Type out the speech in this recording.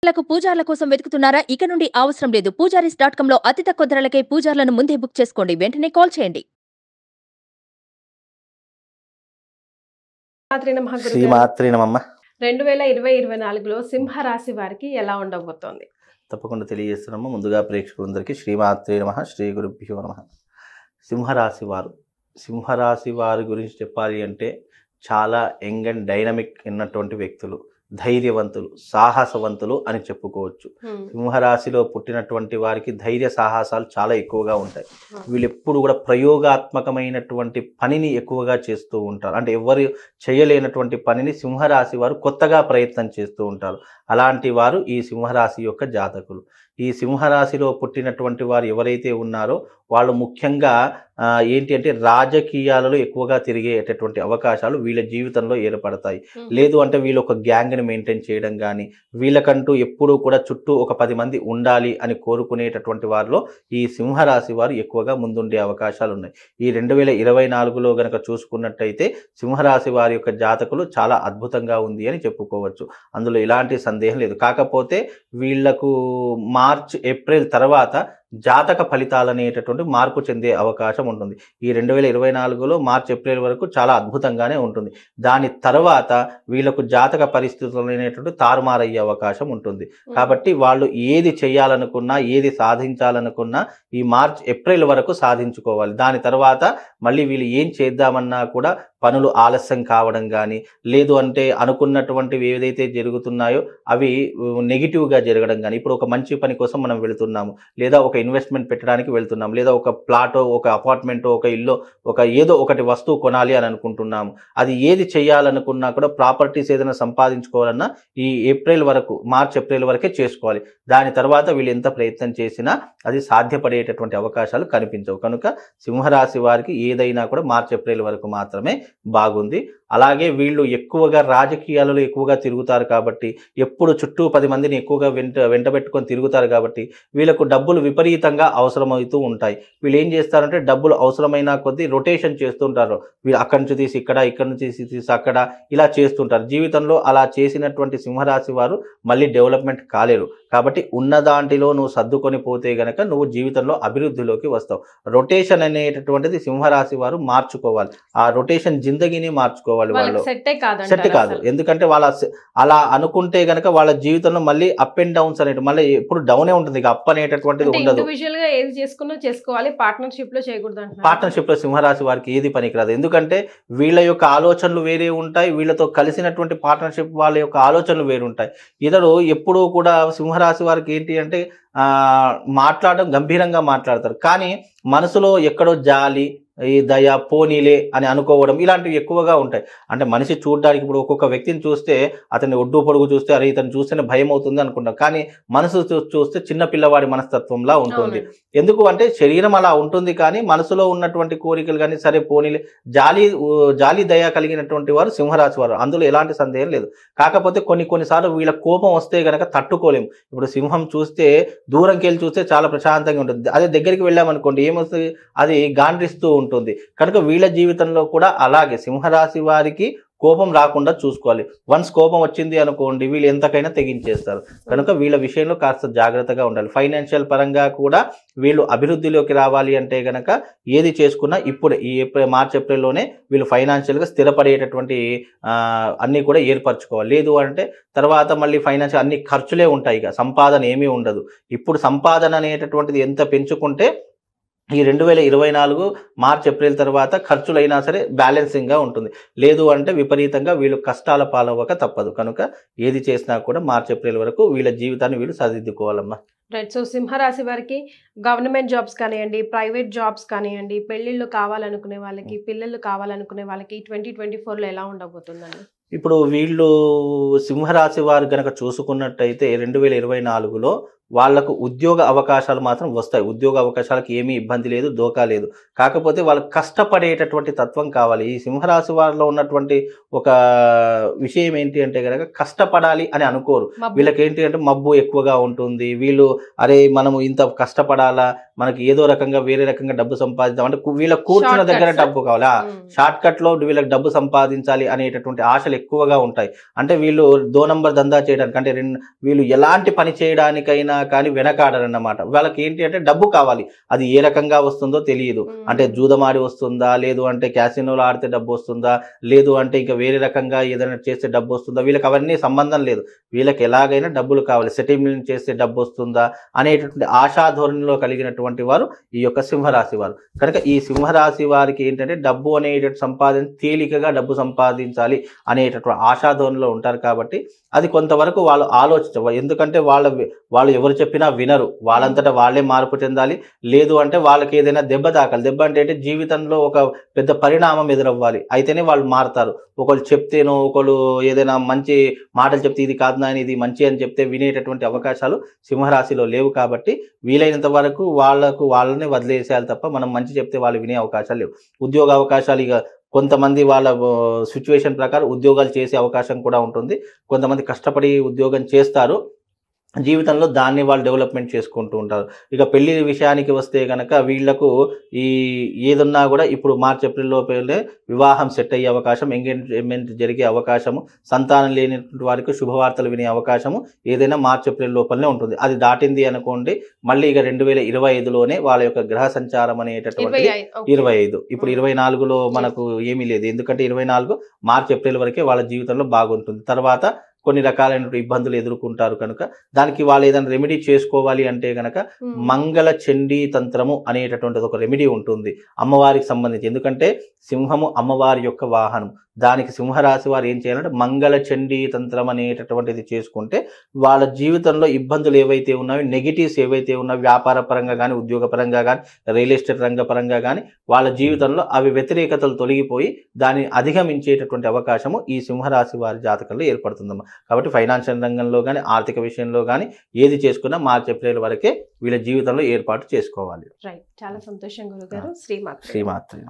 లకు పూజార్ల కోసం వెతుకుతున్నారా? ఇక నుండి అవసరం లేదు. పూజారీస్.com లో అతి తక్కువ ధరలకే పూజార్లను ముందే బుక్ చేసుకోండి. వెంటనే కాల్ చేయండి. శ్రీమాత్రే నమః. 2020-24లో సింహరాశి వారికి ఎలా ఉండబోతోంది? తప్పకుండా తెలియజేస్తున్నాము. ముందుగా ప్రేక్షకులందరికీ శ్రీమాత్రే నమః, శ్రీ గురుభ్యో నమః. సింహరాశి వారి గురించి చెప్పాలి అంటే చాలా యంగ్ అండ్ డైనమిక్ ఉన్నటువంటి వ్యక్తులు, ధైర్యవంతులు, సాహసవంతులు అని చెప్పుకోవచ్చు. సింహరాశిలో పుట్టినటువంటి వారికి ధైర్య సాహసాలు చాలా ఎక్కువగా ఉంటాయి. వీళ్ళు ఎప్పుడు కూడా ప్రయోగాత్మకమైనటువంటి పనిని ఎక్కువగా చేస్తూ ఉంటారు. అంటే ఎవరు చేయలేనటువంటి పనిని సింహరాశి వారు కొత్తగా ప్రయత్నం చేస్తూ ఉంటారు. అలాంటి వారు ఈ సింహరాశి యొక్క జాతకులు. ఈ సింహరాశిలో పుట్టినటువంటి వారు ఎవరైతే ఉన్నారో వాళ్ళు ముఖ్యంగా ఏంటి అంటే రాజకీయాలలో ఎక్కువగా తిరిగేటటువంటి అవకాశాలు వీళ్ళ జీవితంలో ఏర్పడతాయి. లేదు అంటే వీళ్ళు ఒక గ్యాంగ్ని మెయింటైన్ చేయడం కానీ, వీళ్ళకంటూ ఎప్పుడూ కూడా చుట్టూ ఒక 10 మంది ఉండాలి అని కోరుకునేటటువంటి వారిలో ఈ సింహరాశి వారు ఎక్కువగా ముందుండే అవకాశాలు ఉన్నాయి. ఈ 2024లో గనక చూసుకున్నట్టయితే సింహరాశి వారి యొక్క జాతకులు చాలా అద్భుతంగా ఉంది అని చెప్పుకోవచ్చు. అందులో ఎలాంటి సందేహం లేదు. కాకపోతే వీళ్లకు మార్చ్, ఏప్రిల్ తర్వాత జాతక ఫలితాలు అనేటటువంటి మార్పు చెందే అవకాశం ఉంటుంది. ఈ 2024లో మార్చ్, ఏప్రిల్ వరకు చాలా అద్భుతంగానే ఉంటుంది. దాని తర్వాత వీళ్ళకు జాతక పరిస్థితులు అనేటువంటి తారుమారయ్యే అవకాశం ఉంటుంది. కాబట్టి వాళ్ళు ఏది చేయాలనుకున్నా, ఏది సాధించాలనుకున్నా ఈ మార్చ్, ఏప్రిల్ వరకు సాధించుకోవాలి. దాని తర్వాత మళ్ళీ వీళ్ళు ఏం చేద్దామన్నా కూడా పనులు ఆలస్యం కావడం కానీ, లేదు అంటే అనుకున్నటువంటివి ఏదైతే జరుగుతున్నాయో అవి నెగిటివ్గా జరగడం కానీ. ఇప్పుడు ఒక మంచి పని కోసం మనం వెళుతున్నాము, లేదా ఒక ఇన్వెస్ట్మెంట్ పెట్టడానికి వెళ్తున్నాము, లేదా ఒక ప్లాటో, ఒక అపార్ట్మెంటో, ఒక ఇల్లు, ఒక ఏదో ఒకటి వస్తువు కొనాలి అని అనుకుంటున్నాము. అది ఏది చేయాలనుకున్నా కూడా ప్రాపర్టీస్ ఏదైనా సంపాదించుకోవాలన్నా ఈ ఏప్రిల్ వరకు, మార్చ్, ఏప్రిల్ వరకే చేసుకోవాలి. దాని తర్వాత వీళ్ళు ఎంత ప్రయత్నం చేసినా అది సాధ్యపడేటటువంటి అవకాశాలు కనిపించవు. కనుక సింహరాశి వారికి ఏదైనా కూడా మార్చ్, ఏప్రిల్ వరకు మాత్రమే బాగుంది. అలాగే వీళ్ళు ఎక్కువగా రాజకీయాలలో ఎక్కువగా తిరుగుతారు కాబట్టి, ఎప్పుడు చుట్టూ 10 మందిని ఎక్కువగా వెంటబెట్టుకొని తిరుగుతారు కాబట్టి వీళ్ళకు డబ్బులు విపరీతంగా అవసరమవుతూ ఉంటాయి. వీళ్ళు ఏం చేస్తారంటే డబ్బులు అవసరమైన కొద్దీ రొటేషన్ చేస్తుంటారు. వీళ్ళు అక్కడి నుంచి తీసి ఇక్కడ, ఇక్కడి నుంచి తీసి అక్కడ, ఇలా చేస్తుంటారు. జీవితంలో అలా చేసినటువంటి సింహరాశి వారు మళ్ళీ డెవలప్మెంట్ కాలేరు. కాబట్టి ఉన్న దాంట్లో నువ్వు సర్దుకొని పోతే గనక నువ్వు జీవితంలో అభివృద్ధిలోకి వస్తావు. రొటేషన్ అనేటటువంటిది సింహరాశి వారు మార్చుకోవాలి. ఆ రొటేషన్ జిందగీని మార్చుకోవాలి. వాళ్ళు సెట్ కాదు. ఎందుకంటే వాళ్ళ అలా అనుకుంటే గనక వాళ్ళ జీవితంలో మళ్ళీ అప్ అండ్ డౌన్స్ అనేవి మళ్ళీ ఎప్పుడు డౌనే ఉంటుంది. ఇక అప్ అనేటటువంటిది ఉండదు. ఏది చేసుకున్నా చేసుకోవాలి, పార్ట్నర్షిప్ లో చేయకూడదు. పార్ట్నర్షిప్ లో సింహరాశి వారికి ఏది పనికిరాదు. ఎందుకంటే వీళ్ళ యొక్క ఆలోచనలు వేరే ఉంటాయి, వీళ్ళతో కలిసినటువంటి పార్ట్నర్షిప్ వాళ్ళ యొక్క ఆలోచనలు వేరు ఉంటాయి. ఇతడు ఎప్పుడూ కూడా సింహరాశి వారికి ఏంటి అంటే మాట్లాడడం గంభీరంగా మాట్లాడతారు, కానీ మనసులో ఎక్కడో జాలి, ఈ దయ, పోనీలే అని అనుకోవడం ఇలాంటివి ఎక్కువగా ఉంటాయి. అంటే మనిషి చూడడానికి ఇప్పుడు ఒక్కొక్క వ్యక్తిని చూస్తే అతన్ని ఒడ్డు పొడుగు చూస్తే అరే ఇతను చూస్తేనే భయం అవుతుంది అనుకుంటాం, కానీ మనసు చూస్తే చిన్న పిల్లవాడి మనస్తత్వంలా ఉంటుంది. ఎందుకు అంటే శరీరం అలా ఉంటుంది, కానీ మనసులో ఉన్నటువంటి కోరికలు కానీ సరే పోనీలే, జాలి దయ కలిగినటువంటి వారు సింహరాశి వారు, అందులో ఎలాంటి సందేహం లేదు. కాకపోతే కొన్నిసార్లు వీళ్ళ కోపం వస్తే గనక తట్టుకోలేము. ఇప్పుడు సింహం చూస్తే దూరంకి వెళ్ళి చూస్తే చాలా ప్రశాంతంగా ఉంటుంది, అదే దగ్గరికి వెళ్ళామనుకోండి ఏమొస్తుంది, అది గాండ్రిస్తూ ఉంటుంది. కనుక వీళ్ళ జీవితంలో కూడా అలాగే సింహరాశి వారికి కోపం రాకుండా చూసుకోవాలి. వన్స్ కోపం వచ్చింది అనుకోండి వీళ్ళు ఎంతకైనా తెగించేస్తారు. కనుక వీళ్ళ విషయంలో కాస్త జాగ్రత్తగా ఉండాలి. ఫైనాన్షియల్ పరంగా కూడా వీళ్ళు అభివృద్ధిలోకి రావాలి అంటే గనక ఏది చేసుకున్నా ఇప్పుడు ఈ మార్చ్, ఏప్రిల్లోనే వీళ్ళు ఫైనాన్షియల్గా స్థిరపడేటటువంటి అన్నీ కూడా ఏర్పరచుకోవాలి. లేదు అంటే తర్వాత మళ్ళీ ఫైనాన్షియల్ అన్ని ఖర్చులే ఉంటాయి, ఇక సంపాదన ఏమీ ఉండదు. ఇప్పుడు సంపాదన అనేటటువంటిది ఎంత పెంచుకుంటే ఈ 2024 మార్చ్, ఏప్రిల్ తర్వాత ఖర్చులైనా సరే బ్యాలెన్సింగ్గా ఉంటుంది. లేదు అంటే విపరీతంగా వీళ్ళు కష్టాల పాలవ్వక తప్పదు. కనుక ఏది చేసినా కూడా మార్చ్, ఏప్రిల్ వరకు వీళ్ళ జీవితాన్ని వీళ్ళు సరిదిద్దుకోవాలమ్మా. రైట్. సో సింహరాశి వారికి గవర్నమెంట్ జాబ్స్ కానివ్వండి, ప్రైవేట్ జాబ్స్ కానివ్వండి, పెళ్లిళ్ళు కావాలనుకునే వాళ్ళకి, పిల్లలు కావాలనుకునే వాళ్ళకి 2024లో ఎలా ఉండబోతుందండి? ఇప్పుడు వీళ్ళు సింహరాశి వారు గనక చూసుకున్నట్టయితే 2024లో వాళ్లకు ఉద్యోగ అవకాశాలు మాత్రం వస్తాయి. ఉద్యోగ అవకాశాలకు ఏమీ ఇబ్బంది లేదు, దోకా లేదు. కాకపోతే వాళ్ళు కష్టపడేటటువంటి తత్వం కావాలి. ఈ సింహరాశి వారిలో ఉన్నటువంటి ఒక విషయం ఏంటి అంటే కనుక కష్టపడాలి అని అనుకోరు. వీళ్ళకి ఏంటి అంటే మబ్బు ఎక్కువగా ఉంటుంది. వీళ్ళు అరే మనము ఇంత కష్టపడాలా, మనకి ఏదో రకంగా వేరే రకంగా డబ్బు సంపాదిద్దాం అంటే వీళ్ళ కూర్చున్న దగ్గర డబ్బు కావాలా, షార్ట్ కట్ లో వీళ్ళకి డబ్బు సంపాదించాలి అనేటటువంటి ఆశలు ఎక్కువగా ఉంటాయి. అంటే వీళ్ళు 2 నంబర్ దందా చేయడానికి అంటే వీళ్ళు ఎలాంటి పని చేయడానికైనా కానీ వెనకాడరన్నమాట. వాళ్ళకి ఏంటి అంటే డబ్బు కావాలి. అది ఏ రకంగా వస్తుందో తెలియదు. అంటే జూదమాడి వస్తుందా, లేదు అంటే క్యాసినోలో ఆడితే డబ్బు వస్తుందా, లేదు అంటే ఇంకా వేరే రకంగా ఏదైనా చేస్తే డబ్బు వస్తుందా, వీళ్ళకి అవన్నీ సంబంధం లేదు. వీళ్ళకి ఎలాగైనా డబ్బులు కావాలి. సెటిల్మెంట్ చేస్తే డబ్బు వస్తుందా అనేటటువంటి ఆశాధోరణిలో కలిగినటువంటి వారు ఈ యొక్క సింహరాశి వారు. కనుక ఈ సింహరాశి వారికి ఏంటంటే డబ్బు అనేటటువంటి సంపాదన తేలికగా డబ్బు సంపాదించాలి అనేటటువంటి ఆశాధోరణిలో ఉంటారు. కాబట్టి అది కొంతవరకు వాళ్ళు ఆలోచించవాలి. ఎందుకంటే వాళ్ళు ఎవరు చెప్పినా వినరు. వాళ్ళంతటా వాళ్ళే మార్పు చెందాలి. లేదు అంటే వాళ్ళకి ఏదైనా దెబ్బ తాకాలి. దెబ్బ అంటే జీవితంలో ఒక పెద్ద పరిణామం ఎదురవ్వాలి. అయితేనే వాళ్ళు మారుతారు. ఒకళ్ళు చెప్తేనో, ఒకళ్ళు ఏదైనా మంచి మాటలు చెప్తే ఇది కాదు నాయన ఇది మంచి అని చెప్తే వినేటటువంటి అవకాశాలు సింహరాశిలో లేవు. కాబట్టి వీలైనంత వరకు వాళ్ళనే వదిలేసేయాలి తప్ప మనం మంచి చెప్తే వాళ్ళు వినే అవకాశాలు లేవు. ఉద్యోగ అవకాశాలు ఇక కొంతమంది వాళ్ళ సిచ్యువేషన్ ప్రకారం ఉద్యోగాలు చేసే అవకాశం కూడా ఉంటుంది. కొంతమంది కష్టపడి ఉద్యోగం చేస్తారు, జీవితంలో దాన్ని వాళ్ళు డెవలప్మెంట్ చేసుకుంటూ ఉంటారు. ఇక పెళ్లి విషయానికి వస్తే కనుక వీళ్లకు ఏదన్నా కూడా ఇప్పుడు మార్చ్ ఏప్రిల్ లోపలే వివాహం సెట్ అయ్యే అవకాశం, ఎంగేజ్మెంట్ జరిగే అవకాశము, సంతానం లేనటువంటి వారికి శుభవార్తలు వినే అవకాశము ఏదైనా మార్చ్ ఏప్రిల్ లోపలనే ఉంటుంది. అది దాటింది అనుకోండి మళ్ళీ ఇక 2025లోనే వాళ్ళ యొక్క గ్రహ సంచారం అనేటటువంటి 25 ఇప్పుడు 24లో మనకు ఏమీ లేదు. ఎందుకంటే 24 మార్చ్ ఏప్రిల్ వరకే వాళ్ళ జీవితంలో బాగుంటుంది. తర్వాత కొన్ని రకాలైన ఇబ్బందులు ఎదుర్కొంటారు. కనుక దానికి వాళ్ళు ఏదైనా రెమెడీ చేసుకోవాలి అంటే కనుక మంగళ చండీ తంత్రము అనేటటువంటిది ఒక రెమెడీ ఉంటుంది అమ్మవారికి సంబంధించి. ఎందుకంటే సింహము అమ్మవారి యొక్క వాహనం. దానికి సింహరాశి వారు ఏం చేయాలంటే మంగళ చండీ తంత్రం అనేటటువంటిది చేసుకుంటే వాళ్ళ జీవితంలో ఇబ్బందులు ఏవైతే ఉన్నాయో, నెగిటివ్స్ ఏవైతే ఉన్నాయో, వ్యాపార పరంగా కానీ, ఉద్యోగ పరంగా కానీ, రియల్ ఎస్టేట్ రంగ పరంగా కానీ వాళ్ళ జీవితంలో అవి వ్యతిరేకతలు తొలగిపోయి దాన్ని అధిగమించేటటువంటి అవకాశము ఈ సింహరాశి వారి జాతకంలో ఏర్పడుతుందమ్మా. కాబట్టి ఫైనాన్షియల్ రంగంలో కానీ, ఆర్థిక విషయంలో కానీ ఏది చేసుకున్నా మార్చ్ ఏప్రిల్ వరకే వీళ్ళ జీవితంలో ఏర్పాటు చేసుకోవాలి. రైట్, చాలా సంతోషం గురుగారు. శ్రీమాత్రే.